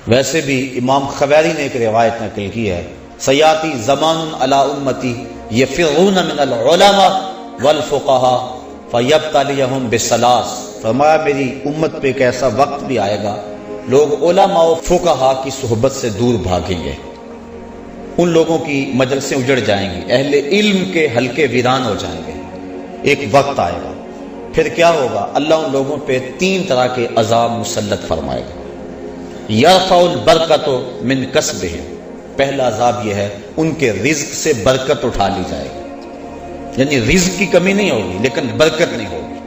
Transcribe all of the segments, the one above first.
ویسے بھی امام خویری نے ایک روایت نقل کی ہے، سیاتی زمان علی امتی یفرون من العلماء والفقہاء فیبتلیہم بالثلاث، فرمایا میری امت پہ ایک ایسا وقت بھی آئے گا لوگ علماء و فقہاء کی صحبت سے دور بھاگیں گے، ان لوگوں کی مجلسیں اجڑ جائیں گی، اہل علم کے حلقے ویران ہو جائیں گے۔ ایک وقت آئے گا، پھر کیا ہوگا؟ اللہ ان لوگوں پہ 3 طرح کے عذاب مسلط فرمائے گا۔ یرفع البرکۃ من کسبہم، پہلا عذاب یہ ہے ان کے رزق سے برکت اٹھا لی جائے گی، یعنی رزق کی کمی نہیں ہوگی لیکن برکت نہیں ہوگی۔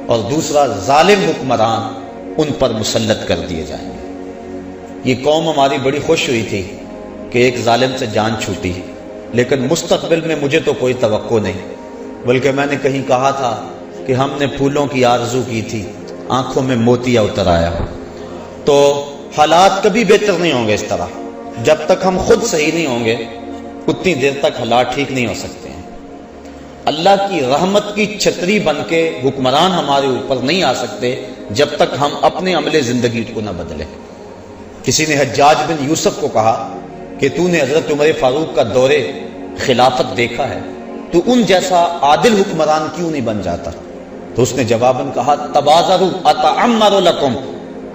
اور دوسرا، ظالم حکمران ان پر مسلط کر دیے جائیں گے۔ یہ قوم ہماری بڑی خوش ہوئی تھی کہ ایک ظالم سے جان چھوٹی، لیکن مستقبل میں مجھے تو کوئی توقع نہیں، بلکہ میں نے کہیں کہا تھا کہ ہم نے پھولوں کی آرزو کی تھی، آنکھوں میں موتیا اتر آیا۔ تو حالات کبھی بہتر نہیں ہوں گے اس طرح، جب تک ہم خود صحیح نہیں ہوں گے اتنی دیر تک حالات ٹھیک نہیں ہو سکتے ہیں۔ اللہ کی رحمت کی چھتری بن کے حکمران ہمارے اوپر نہیں آ سکتے جب تک ہم اپنے عمل زندگی کو نہ بدلیں۔ کسی نے حجاج بن یوسف کو کہا کہ تو نے حضرت عمر فاروق کا دور خلافت دیکھا ہے، تو ان جیسا عادل حکمران کیوں نہیں بن جاتا؟ تو اس نے جواباً کہا تبازروا اتعمر لکم،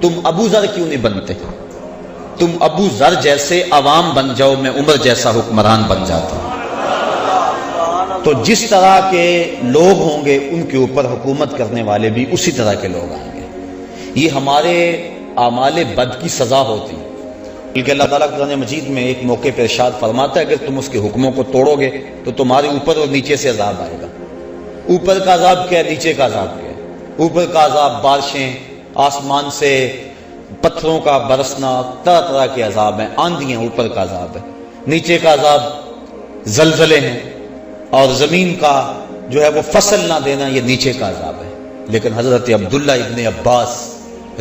تم ابو ذر کیوں نہیں بنتے؟ تم ابو ذر جیسے عوام بن جاؤ، میں عمر جیسا حکمران بن جاتا ہوں۔ تو جس طرح کے لوگ ہوں گے ان کے اوپر حکومت کرنے والے بھی اسی طرح کے لوگ آئیں گے۔ یہ ہمارے اعمال بد کی سزا ہوتی ہے، بلکہ اللہ تعالیٰ قرآن مجید میں ایک موقع پہ ارشاد فرماتا ہے اگر تم اس کے حکموں کو توڑو گے تو تمہارے اوپر اور نیچے سے عذاب آئے گا۔ اوپر کا عذاب کیا ہے؟ نیچے کا عذاب کیا ہے؟ اوپر کا عذاب بارشیں، آسمان سے پتھروں کا برسنا، طرح طرح کے عذاب ہیں، آندھیاں اوپر کا عذاب ہے۔ نیچے کا عذاب زلزلے ہیں، اور زمین کا جو ہے وہ فصل نہ دینا، یہ نیچے کا عذاب ہے۔ لیکن حضرت عبداللہ ابن عباس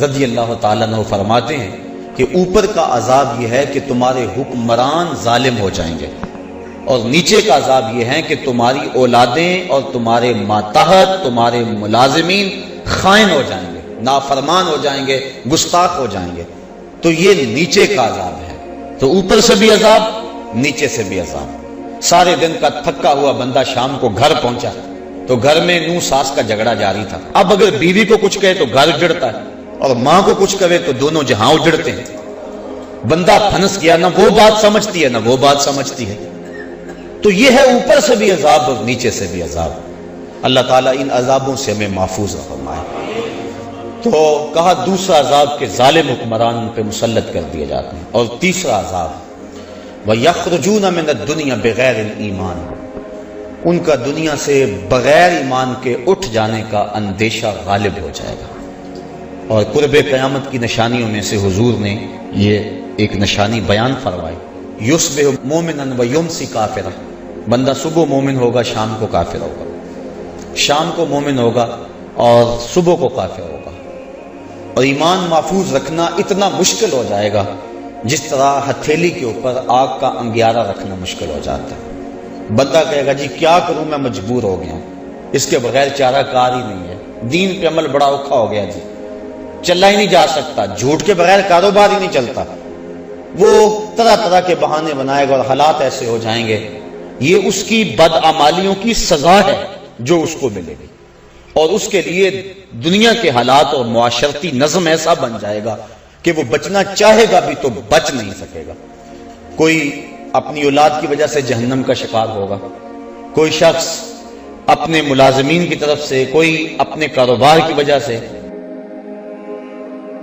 رضی اللہ تعالیٰ عنہ فرماتے ہیں کہ اوپر کا عذاب یہ ہے کہ تمہارے حکمران ظالم ہو جائیں گے، اور نیچے کا عذاب یہ ہے کہ تمہاری اولادیں اور تمہارے ماتحت، تمہارے ملازمین خائن ہو جائیں گے، نافرمان ہو جائیں گے، گستاخ ہو جائیں گے۔ تو یہ نیچے کا عذاب ہے۔ تو اوپر سے بھی عذاب، نیچے سے بھی عذاب۔ سارے دن کا تھکا ہوا بندہ شام کو گھر پہنچا تو گھر میں نو ساس کا جھگڑا جاری تھا۔ اب اگر بیوی کو کچھ کہے تو گھر اجڑتا ہے، اور ماں کو کچھ کہے تو دونوں جہاں اجڑتے ہیں۔ بندہ پھنس گیا، نہ وہ بات سمجھتی ہے نہ وہ بات سمجھتی ہے۔ تو یہ ہے اوپر سے بھی عذاب اور نیچے سے بھی عذاب۔ اللہ تعالیٰ ان عذابوں سے ہمیں محفوظ فرمائے۔ تو کہا دوسرا عذاب کہ ظالم حکمران ان پہ مسلط کر دیے جاتے ہیں۔ اور تیسرا عذاب وَيَخْرُجُونَ مِنَ الدُّنْيَا بِغَيْرِ الْإِيمَانِ، ان کا دنیا سے بغیر ایمان کے اٹھ جانے کا اندیشہ غالب ہو جائے گا۔ اور قرب قیامت کی نشانیوں میں سے حضور نے یہ ایک نشانی بیان فرمائی، یُصْبِحُ مُؤْمِنًا وَيُمْسِی کافرًا، بندہ صبح مومن ہوگا شام کو کافر ہوگا، شام کو مومن ہوگا اور صبح کو کافر ہوگا۔ اور ایمان محفوظ رکھنا اتنا مشکل ہو جائے گا جس طرح ہتھیلی کے اوپر آگ کا انگیارہ رکھنا مشکل ہو جاتا ہے۔ بندہ کہے گا جی کیا کروں، میں مجبور ہو گیا ہوں، اس کے بغیر چارہ کار ہی نہیں ہے، دین پہ عمل بڑا اوکھا ہو گیا جی، چلا ہی نہیں جا سکتا، جھوٹ کے بغیر کاروبار ہی نہیں چلتا۔ وہ طرح طرح کے بہانے بنائے گا اور حالات ایسے ہو جائیں گے۔ یہ اس کی بدعمالیوں کی سزا ہے جو اس کو ملے گی، اور اس کے لیے دنیا کے حالات اور معاشرتی نظم ایسا بن جائے گا کہ وہ بچنا چاہے گا بھی تو بچ نہیں سکے گا۔ کوئی اپنی اولاد کی وجہ سے جہنم کا شکار ہوگا، کوئی شخص اپنے ملازمین کی طرف سے، کوئی اپنے کاروبار کی وجہ سے،